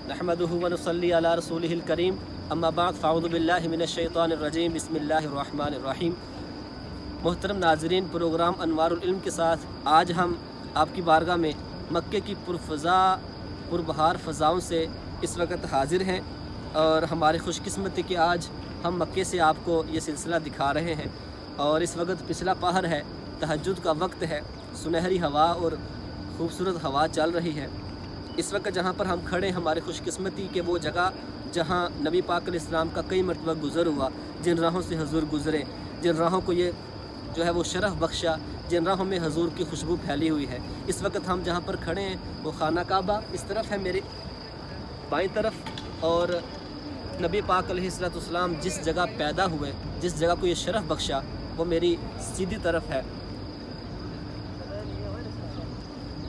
नहमदुहु व नुसल्ली अला रसूलिहिल करीम अम्मा बाद फ़अऊज़ु बिल्लाहि मिनश शैतानिर रजीम बिस्मिल्लाहिर रहमानिर रहीम। मोहतरम नाज़रीन, प्रोग्राम अनवारुल इल्म के साथ आज हम आपकी बारगाह में मक्के की पुरफ़ज़ा पुरबहार फ़ज़ाओं से इस वक्त हाज़िर हैं और हमारी खुशकिस्मती कि आज हम मक्के से आपको ये सिलसिला दिखा रहे हैं। और इस वक्त पिछला पहर है, तहज्जुद का वक्त है, सुनहरी हवा और ख़ूबसूरत हवा चल रही है। इस वक्त जहाँ पर हम खड़े, हमारी खुशकिस्मती के वो जगह जहाँ नबी पाक अलैहिस्सलाम का कई मरतबा गुज़र हुआ, जिन राहों से हजूर गुज़रे, जिन राहों को ये जो है वो शरफ़ बख्शा, जिन राहों में हजूर की खुशबू फैली हुई है। इस वक्त हम जहाँ पर खड़े हैं वो खाना काबा इस तरफ है मेरे बाईं तरफ, और नबी पाक अलैहिस्सलाम जिस जगह पैदा हुए, जिस जगह को ये शरफ़ बख्शा, वो मेरी सीधी तरफ है।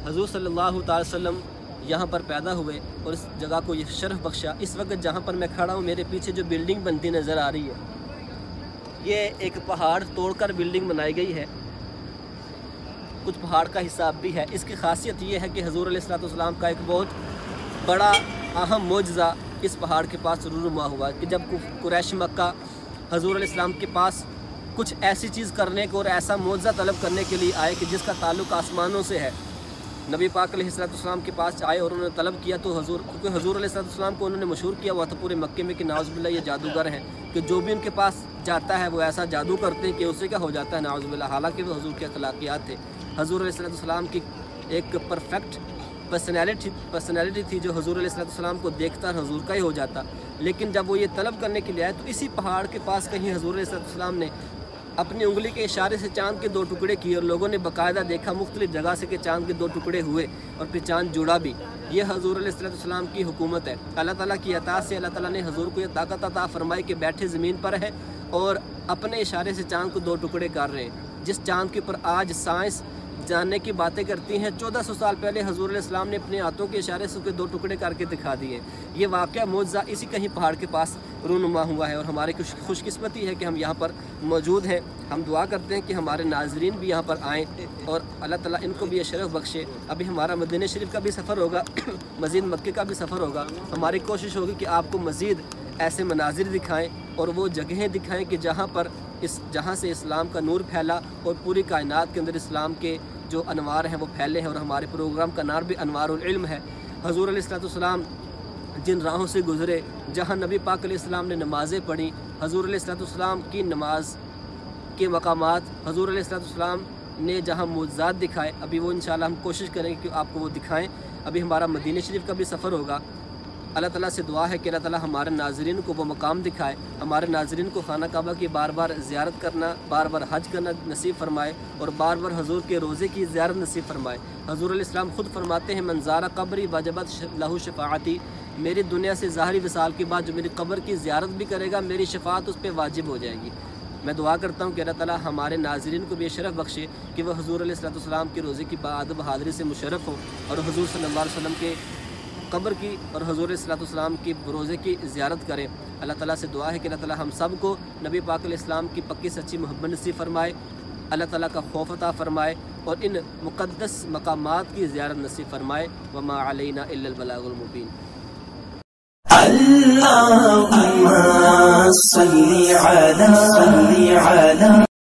हजूर सल्लल्लाहु अलैहि वसल्लम यहाँ पर पैदा हुए और इस जगह को ये शरफ़ बख्शा। इस वक्त जहाँ पर मैं खड़ा हूँ, मेरे पीछे जो बिल्डिंग बनती नज़र आ रही है, ये एक पहाड़ तोड़कर बिल्डिंग बनाई गई है। कुछ पहाड़ का हिसाब भी है। इसकी खासियत ये है कि हजूर अलैहिस्सलाम का एक बहुत बड़ा अहम मोजज़ा इस पहाड़ के पास रूनुमा हुआ कि जब कुरैश मक्का हजूर अलैहिस्सलाम के पास कुछ ऐसी चीज़ करने को और ऐसा मोजज़ा तलब करने के लिए आए कि जिसका ताल्लुक़ आसमानों से है। नबी पाक अलैहिस्सलाम के पास आए और उन्होंने तलब किया, तो क्योंकि हजूर अलैहिस्सलाम को उन्होंने मशहूर किया हुआ था पूरे मक्के में कि नाउज़ुबिल्लाह ये जादूगर हैं, कि जो भी उनके पास जाता है वो ऐसा जादू करते हैं कि उससे क्या हो जाता है, नाउज़ुबिल्लाह। हालांकि वो हजूर के अखलाकियात थे। हजूर अलैहिस्सलाम की एक परफेक्ट पर्सनैलिटी थी जो हजूर अलैहिस्सलाम को देखता हजूर का ही हो जाता। लेकिन जब वो ये तलब करने के लिए आए, तो इसी पहाड़ के पास कहीं हजूर अलैहिस्सलाम ने अपनी उंगली के इशारे से चाँद के 2 टुकड़े किए और लोगों ने बाकायदा देखा मुख्तलिफ जगह से कि चाँद के 2 टुकड़े हुए और फिर चाँद जुड़ा भी। ये हजूर अलैहिस्सलाम की हुकूमत है। अल्लाह ताला की अता से अल्लाह ताला ने हजूर को ये ताकत अता फरमाई कि बैठे ज़मीन पर है और अपने इशारे से चाँद को 2 टुकड़े कर रहे हैं। जिस चाँद के ऊपर आज साइंस जानने की बातें करती हैं, 1400 साल पहले हजूर अलैहिस्सलाम ने अपने हाथों के इशारे से उसके 2 टुकड़े करके दिखा दिए। ये वाक़या मोजज़ा इसी कहीं पहाड़ के पास रूनुमा हुआ है और हमारी खुशकिस्मती है कि हम यहाँ पर मौजूद हैं। हम दुआ करते हैं कि हमारे नाज़रीन भी यहाँ पर आएँ और अल्लाह ताला इनको भी ये शरफ़ बख्शे। अभी हमारा मदीना शरीफ का भी सफ़र होगा, मज़ीद मक्के का भी सफ़र होगा। हमारी कोशिश होगी कि आपको मज़ीद ऐसे मनाजिर दिखाएँ और वो जगहें दिखाएँ कि जहाँ से इस्लाम का नूर फैला और पूरी कायनात के अंदर इस्लाम के जो अनवार हैं वो फैले हैं। और हमारे प्रोग्राम का नाम भी अनवारुल इल्म है। हजूर अलैहिस्सलाम जिन राहों से गुज़रे, जहाँ नबी पाक अलैहिस्सलाम ने नमाज़ें पढ़ी, हजूर अलैहिस्सलाम की नमाज के मकामात, हजूर अलैहिस्सलाम ने जहाँ मुअज्ज़ात दिखाए, अभी वो इंशाअल्लाह हम कोशिश करेंगे कि आपको वो दिखाएँ। अभी हमारा मदीना शरीफ का भी सफ़र होगा। अल्लाह ताला से दुआ है कि अल्लाह ताला हमारे नाज़रीन को वो मकाम दिखाए, हमारे नाज़रीन को खाना काबा की बार बार ज़ियारत करना, बार बार हज करना नसीब फरमाए और बार बार हजूर के रोज़े की ज़ियारत नसीब फरमाए। हजूर अलैहिस्सलाम ख़ुद फरमाते हैं, मंज़ारा कब्री वजबत लहू शफ़ाअती, मेरी दुनिया से ज़ाहिरी विसाल के बाद जो मेरी कब्र की ज़ियारत भी करेगा, मेरी शफ़ाअत उस पर वाजिब हो जाएगी। मैं दुआ करता हूँ कि अल्लाह ताला हमारे नाज़रीन को भी शरफ़ बख्शे कि वह हजूर अलैहिस्सलाम के रोज़े की बाअदब हाज़िरी से मुशर्रफ़ हो और हजूर सल्लल्लाहु अलैहि वसल्लम के कब्र की और हजूर अलैहिस्सलाम की रोज़े की ज़ियारत करें। अल्लाह ताला से दुआ है कि अल्लाह ताला हम सब को नबी पाक अलैहिस्सलाम की पक्की सच्ची मोहब्बत नसीब फरमाए, अल्लाह ताला का खौफ अता फरमाए और इन मुक़द्दस मकामात की ज़ियारत नसीब फरमाए। वमा अलैना इल्लल बलागुल मुबीन। अल्लाहुम्मा सल्ली अला